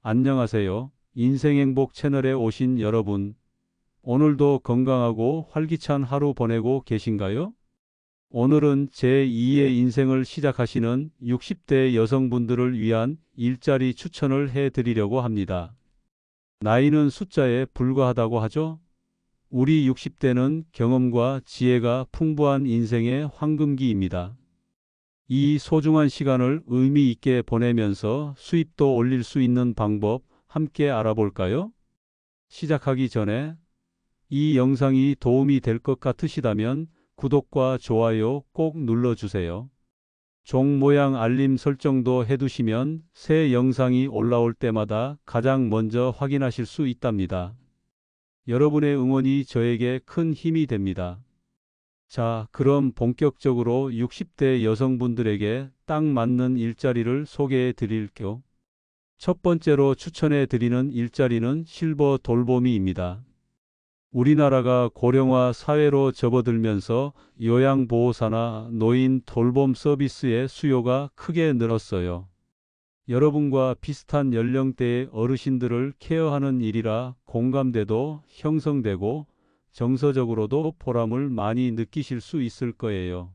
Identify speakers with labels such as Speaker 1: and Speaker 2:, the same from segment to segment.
Speaker 1: 안녕하세요. 인생행복 채널에 오신 여러분. 오늘도 건강하고 활기찬 하루 보내고 계신가요? 오늘은 제2의 인생을 시작하시는 60대 여성분들을 위한 일자리 추천을 해 드리려고 합니다. 나이는 숫자에 불과하다고 하죠? 우리 60대는 경험과 지혜가 풍부한 인생의 황금기입니다. 이 소중한 시간을 의미 있게 보내면서 수입도 올릴 수 있는 방법 함께 알아볼까요? 시작하기 전에 이 영상이 도움이 될 것 같으시다면 구독과 좋아요 꼭 눌러주세요. 종 모양 알림 설정도 해두시면 새 영상이 올라올 때마다 가장 먼저 확인하실 수 있답니다. 여러분의 응원이 저에게 큰 힘이 됩니다. 자, 그럼 본격적으로 60대 여성분들에게 딱 맞는 일자리를 소개해 드릴게요. 첫 번째로 추천해 드리는 일자리는 실버 돌보미입니다. 우리나라가 고령화 사회로 접어들면서 요양보호사나 노인 돌봄 서비스의 수요가 크게 늘었어요. 여러분과 비슷한 연령대의 어르신들을 케어하는 일이라 공감대도 형성되고 정서적으로도 보람을 많이 느끼실 수 있을 거예요.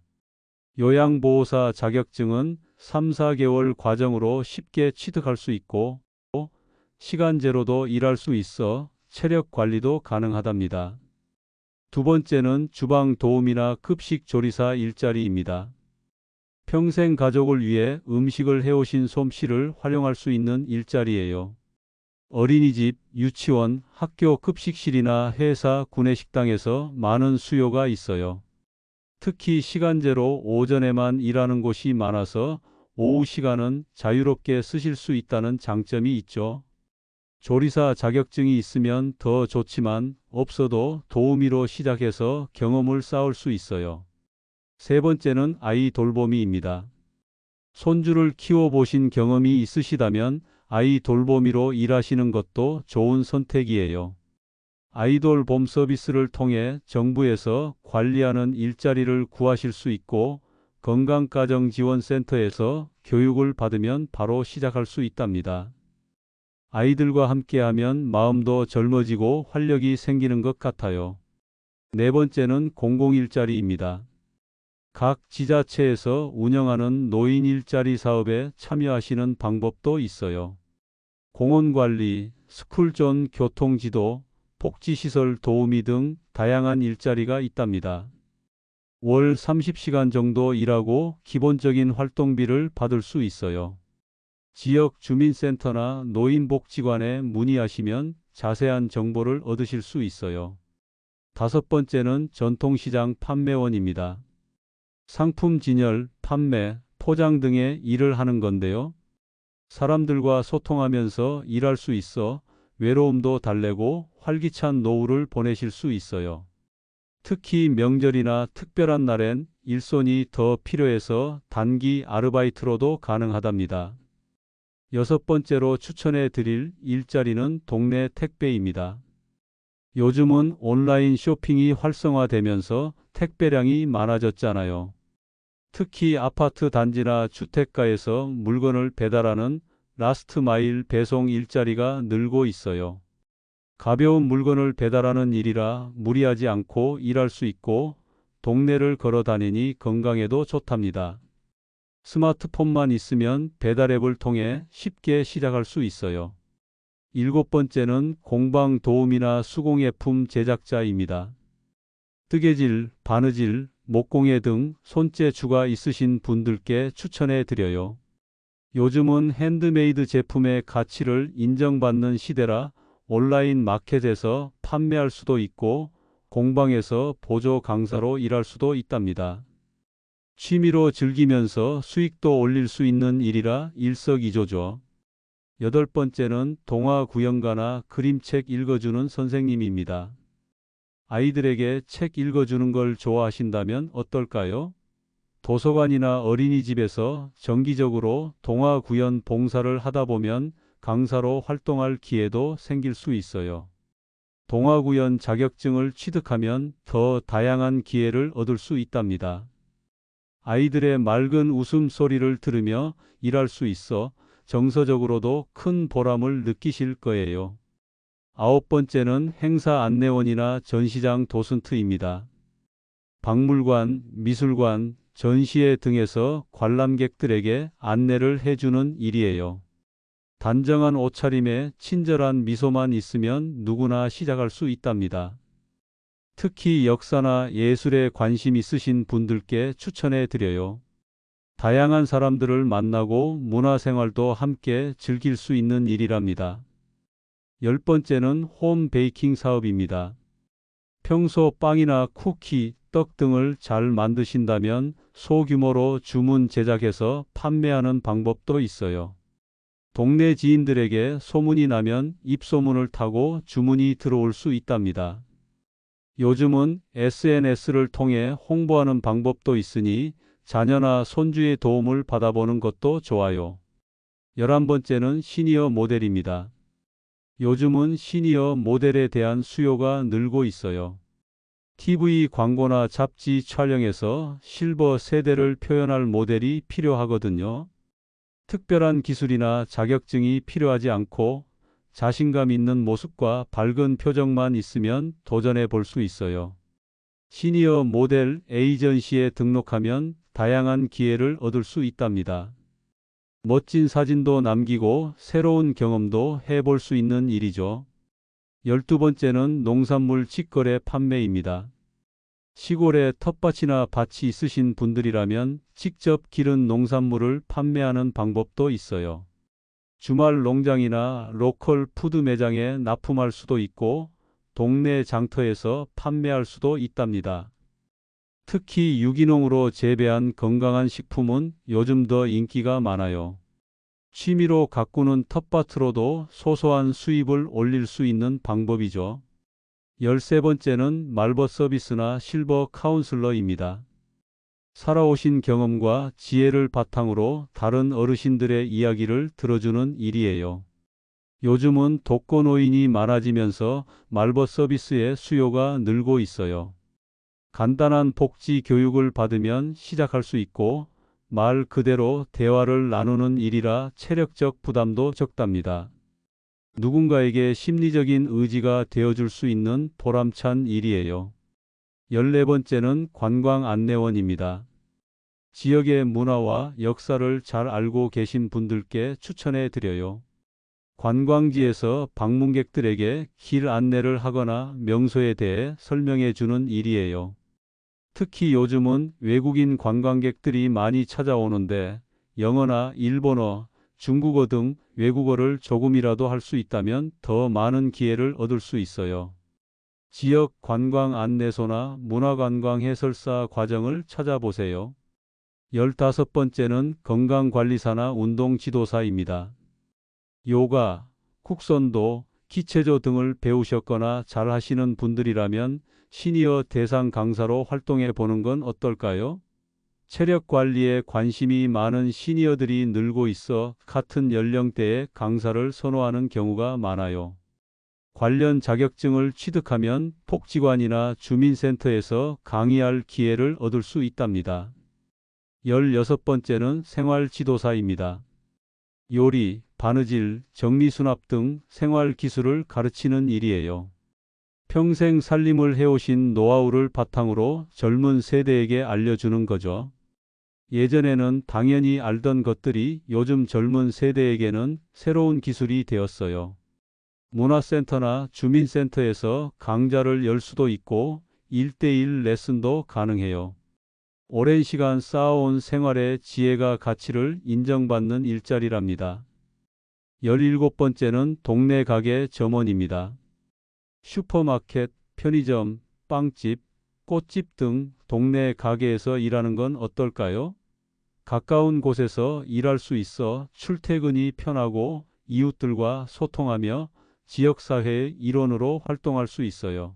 Speaker 1: 요양보호사 자격증은 3, 4개월 과정으로 쉽게 취득할 수 있고 시간제로도 일할 수 있어 체력 관리도 가능하답니다. 두 번째는 주방 도우미나 급식 조리사 일자리입니다. 평생 가족을 위해 음식을 해오신 솜씨를 활용할 수 있는 일자리예요. 어린이집, 유치원, 학교 급식실이나 회사 구내식당에서 많은 수요가 있어요. 특히 시간제로 오전에만 일하는 곳이 많아서 오후 시간은 자유롭게 쓰실 수 있다는 장점이 있죠. 조리사 자격증이 있으면 더 좋지만 없어도 도우미로 시작해서 경험을 쌓을 수 있어요. 세 번째는 아이 돌보미입니다. 손주를 키워보신 경험이 있으시다면 아이 돌보미로 일하시는 것도 좋은 선택이에요. 아이돌 봄 서비스를 통해 정부에서 관리하는 일자리를 구하실 수 있고 건강가정지원센터에서 교육을 받으면 바로 시작할 수 있답니다. 아이들과 함께하면 마음도 젊어지고 활력이 생기는 것 같아요. 네 번째는 공공일자리입니다. 각 지자체에서 운영하는 노인 일자리 사업에 참여하시는 방법도 있어요. 공원관리, 스쿨존 교통지도, 복지시설 도우미 등 다양한 일자리가 있답니다. 월 30시간 정도 일하고 기본적인 활동비를 받을 수 있어요. 지역 주민센터나 노인복지관에 문의하시면 자세한 정보를 얻으실 수 있어요. 다섯 번째는 전통시장 판매원입니다. 상품 진열, 판매, 포장 등의 일을 하는 건데요. 사람들과 소통하면서 일할 수 있어 외로움도 달래고 활기찬 노후를 보내실 수 있어요. 특히 명절이나 특별한 날엔 일손이 더 필요해서 단기 아르바이트로도 가능하답니다. 여섯 번째로 추천해 드릴 일자리는 동네 택배입니다. 요즘은 온라인 쇼핑이 활성화되면서 택배량이 많아졌잖아요. 특히 아파트 단지나 주택가에서 물건을 배달하는 라스트 마일 배송 일자리가 늘고 있어요. 가벼운 물건을 배달하는 일이라 무리하지 않고 일할 수 있고 동네를 걸어 다니니 건강에도 좋답니다. 스마트폰만 있으면 배달 앱을 통해 쉽게 시작할 수 있어요. 일곱 번째는 공방 도우미나 수공예품 제작자입니다. 뜨개질, 바느질, 목공예 등 손재주가 있으신 분들께 추천해 드려요. 요즘은 핸드메이드 제품의 가치를 인정받는 시대라 온라인 마켓에서 판매할 수도 있고 공방에서 보조 강사로 일할 수도 있답니다. 취미로 즐기면서 수익도 올릴 수 있는 일이라 일석이조죠. 여덟 번째는 동화 구연가나 그림책 읽어주는 선생님입니다. 아이들에게 책 읽어주는 걸 좋아하신다면 어떨까요? 도서관이나 어린이집에서 정기적으로 동화 구연 봉사를 하다 보면 강사로 활동할 기회도 생길 수 있어요. 동화 구연 자격증을 취득하면 더 다양한 기회를 얻을 수 있답니다. 아이들의 맑은 웃음소리를 들으며 일할 수 있어 정서적으로도 큰 보람을 느끼실 거예요. 9번째는 행사 안내원이나 전시장 도슨트입니다. 박물관, 미술관, 전시회 등에서 관람객들에게 안내를 해주는 일이에요. 단정한 옷차림에 친절한 미소만 있으면 누구나 시작할 수 있답니다. 특히 역사나 예술에 관심 있으신 분들께 추천해 드려요. 다양한 사람들을 만나고 문화생활도 함께 즐길 수 있는 일이랍니다. 10번째는 홈 베이킹 사업입니다. 평소 빵이나 쿠키, 떡 등을 잘 만드신다면 소규모로 주문 제작해서 판매하는 방법도 있어요. 동네 지인들에게 소문이 나면 입소문을 타고 주문이 들어올 수 있답니다. 요즘은 SNS를 통해 홍보하는 방법도 있으니 자녀나 손주의 도움을 받아보는 것도 좋아요. 11번째는 시니어 모델입니다. 요즘은 시니어 모델에 대한 수요가 늘고 있어요. TV 광고나 잡지 촬영에서 실버 세대를 표현할 모델이 필요하거든요. 특별한 기술이나 자격증이 필요하지 않고 자신감 있는 모습과 밝은 표정만 있으면 도전해 볼 수 있어요. 시니어 모델 에이전시에 등록하면 다양한 기회를 얻을 수 있답니다. 멋진 사진도 남기고 새로운 경험도 해볼 수 있는 일이죠. 12번째는 농산물 직거래 판매입니다. 시골에 텃밭이나 밭이 있으신 분들이라면 직접 기른 농산물을 판매하는 방법도 있어요. 주말 농장이나 로컬 푸드 매장에 납품할 수도 있고 동네 장터에서 판매할 수도 있답니다. 특히 유기농으로 재배한 건강한 식품은 요즘 더 인기가 많아요. 취미로 가꾸는 텃밭으로도 소소한 수입을 올릴 수 있는 방법이죠. 13번째는 말벗 서비스나 실버 카운슬러입니다. 살아오신 경험과 지혜를 바탕으로 다른 어르신들의 이야기를 들어주는 일이에요. 요즘은 독거노인이 많아지면서 말벗 서비스의 수요가 늘고 있어요. 간단한 복지 교육을 받으면 시작할 수 있고 말 그대로 대화를 나누는 일이라 체력적 부담도 적답니다. 누군가에게 심리적인 의지가 되어줄 수 있는 보람찬 일이에요. 14번째는 관광 안내원입니다. 지역의 문화와 역사를 잘 알고 계신 분들께 추천해 드려요. 관광지에서 방문객들에게 길 안내를 하거나 명소에 대해 설명해 주는 일이에요. 특히 요즘은 외국인 관광객들이 많이 찾아오는데 영어나 일본어, 중국어 등 외국어를 조금이라도 할 수 있다면 더 많은 기회를 얻을 수 있어요. 지역 관광 안내소나 문화관광 해설사 과정을 찾아보세요. 15번째는 건강관리사나 운동지도사입니다. 요가, 국선도, 기체조 등을 배우셨거나 잘 하시는 분들이라면 시니어 대상 강사로 활동해 보는 건 어떨까요? 체력 관리에 관심이 많은 시니어들이 늘고 있어 같은 연령대의 강사를 선호하는 경우가 많아요. 관련 자격증을 취득하면 복지관이나 주민센터에서 강의할 기회를 얻을 수 있답니다. 16번째는 생활지도사입니다. 요리, 바느질, 정리수납 등 생활 기술을 가르치는 일이에요. 평생 살림을 해오신 노하우를 바탕으로 젊은 세대에게 알려주는 거죠. 예전에는 당연히 알던 것들이 요즘 젊은 세대에게는 새로운 기술이 되었어요. 문화센터나 주민센터에서 강좌를 열 수도 있고 1대1 레슨도 가능해요. 오랜 시간 쌓아온 생활의 지혜가 가치를 인정받는 일자리랍니다. 17번째는 동네 가게 점원입니다. 슈퍼마켓, 편의점, 빵집, 꽃집 등 동네 가게에서 일하는 건 어떨까요? 가까운 곳에서 일할 수 있어 출퇴근이 편하고 이웃들과 소통하며 지역사회의 일원으로 활동할 수 있어요.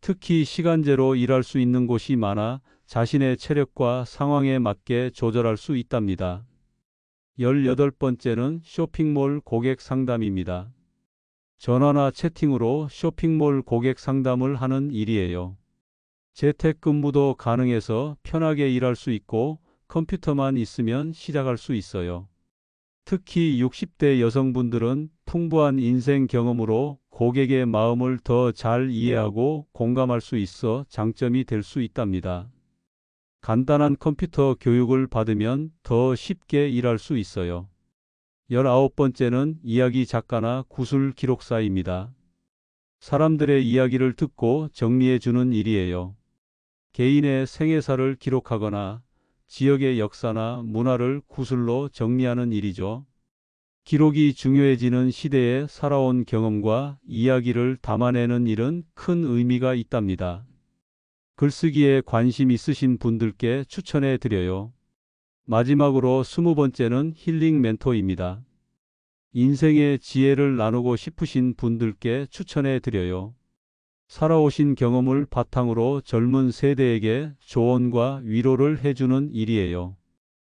Speaker 1: 특히 시간제로 일할 수 있는 곳이 많아 자신의 체력과 상황에 맞게 조절할 수 있답니다. 18번째는 쇼핑몰 고객 상담입니다. 전화나 채팅으로 쇼핑몰 고객 상담을 하는 일이에요. 재택근무도 가능해서 편하게 일할 수 있고 컴퓨터만 있으면 시작할 수 있어요. 특히 60대 여성분들은 풍부한 인생 경험으로 고객의 마음을 더 잘 이해하고 공감할 수 있어 장점이 될 수 있답니다. 간단한 컴퓨터 교육을 받으면 더 쉽게 일할 수 있어요. 19번째는 이야기 작가나 구술 기록사입니다. 사람들의 이야기를 듣고 정리해 주는 일이에요. 개인의 생애사를 기록하거나 지역의 역사나 문화를 구술로 정리하는 일이죠. 기록이 중요해지는 시대에 살아온 경험과 이야기를 담아내는 일은 큰 의미가 있답니다. 글쓰기에 관심 있으신 분들께 추천해 드려요. 마지막으로 20번째는 힐링 멘토입니다. 인생의 지혜를 나누고 싶으신 분들께 추천해 드려요. 살아오신 경험을 바탕으로 젊은 세대에게 조언과 위로를 해주는 일이에요.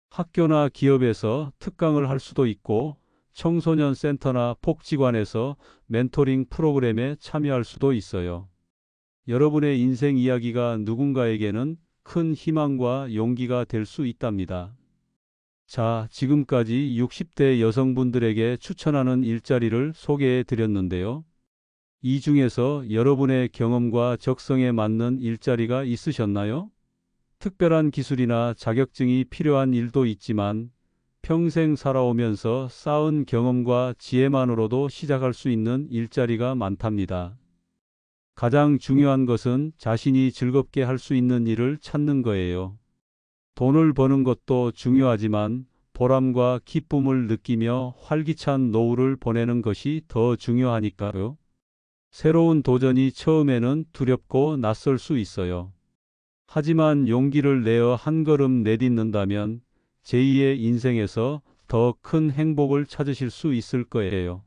Speaker 1: 학교나 기업에서 특강을 할 수도 있고 청소년 센터나 복지관에서 멘토링 프로그램에 참여할 수도 있어요. 여러분의 인생 이야기가 누군가에게는 큰 희망과 용기가 될 수 있답니다. 자, 지금까지 60대 여성분들에게 추천하는 일자리를 소개해 드렸는데요. 이 중에서 여러분의 경험과 적성에 맞는 일자리가 있으셨나요? 특별한 기술이나 자격증이 필요한 일도 있지만 평생 살아오면서 쌓은 경험과 지혜만으로도 시작할 수 있는 일자리가 많답니다. 가장 중요한 것은 자신이 즐겁게 할 수 있는 일을 찾는 거예요. 돈을 버는 것도 중요하지만 보람과 기쁨을 느끼며 활기찬 노후를 보내는 것이 더 중요하니까요. 새로운 도전이 처음에는 두렵고 낯설 수 있어요. 하지만 용기를 내어 한 걸음 내딛는다면 제2의 인생에서 더 큰 행복을 찾으실 수 있을 거예요.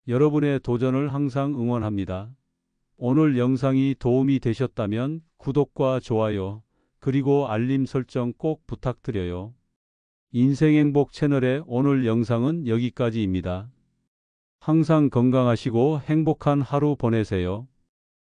Speaker 1: 여러분의 도전을 항상 응원합니다. 오늘 영상이 도움이 되셨다면 구독과 좋아요, 그리고 알림 설정 꼭 부탁드려요. 인생행복 채널의 오늘 영상은 여기까지입니다. 항상 건강하시고 행복한 하루 보내세요.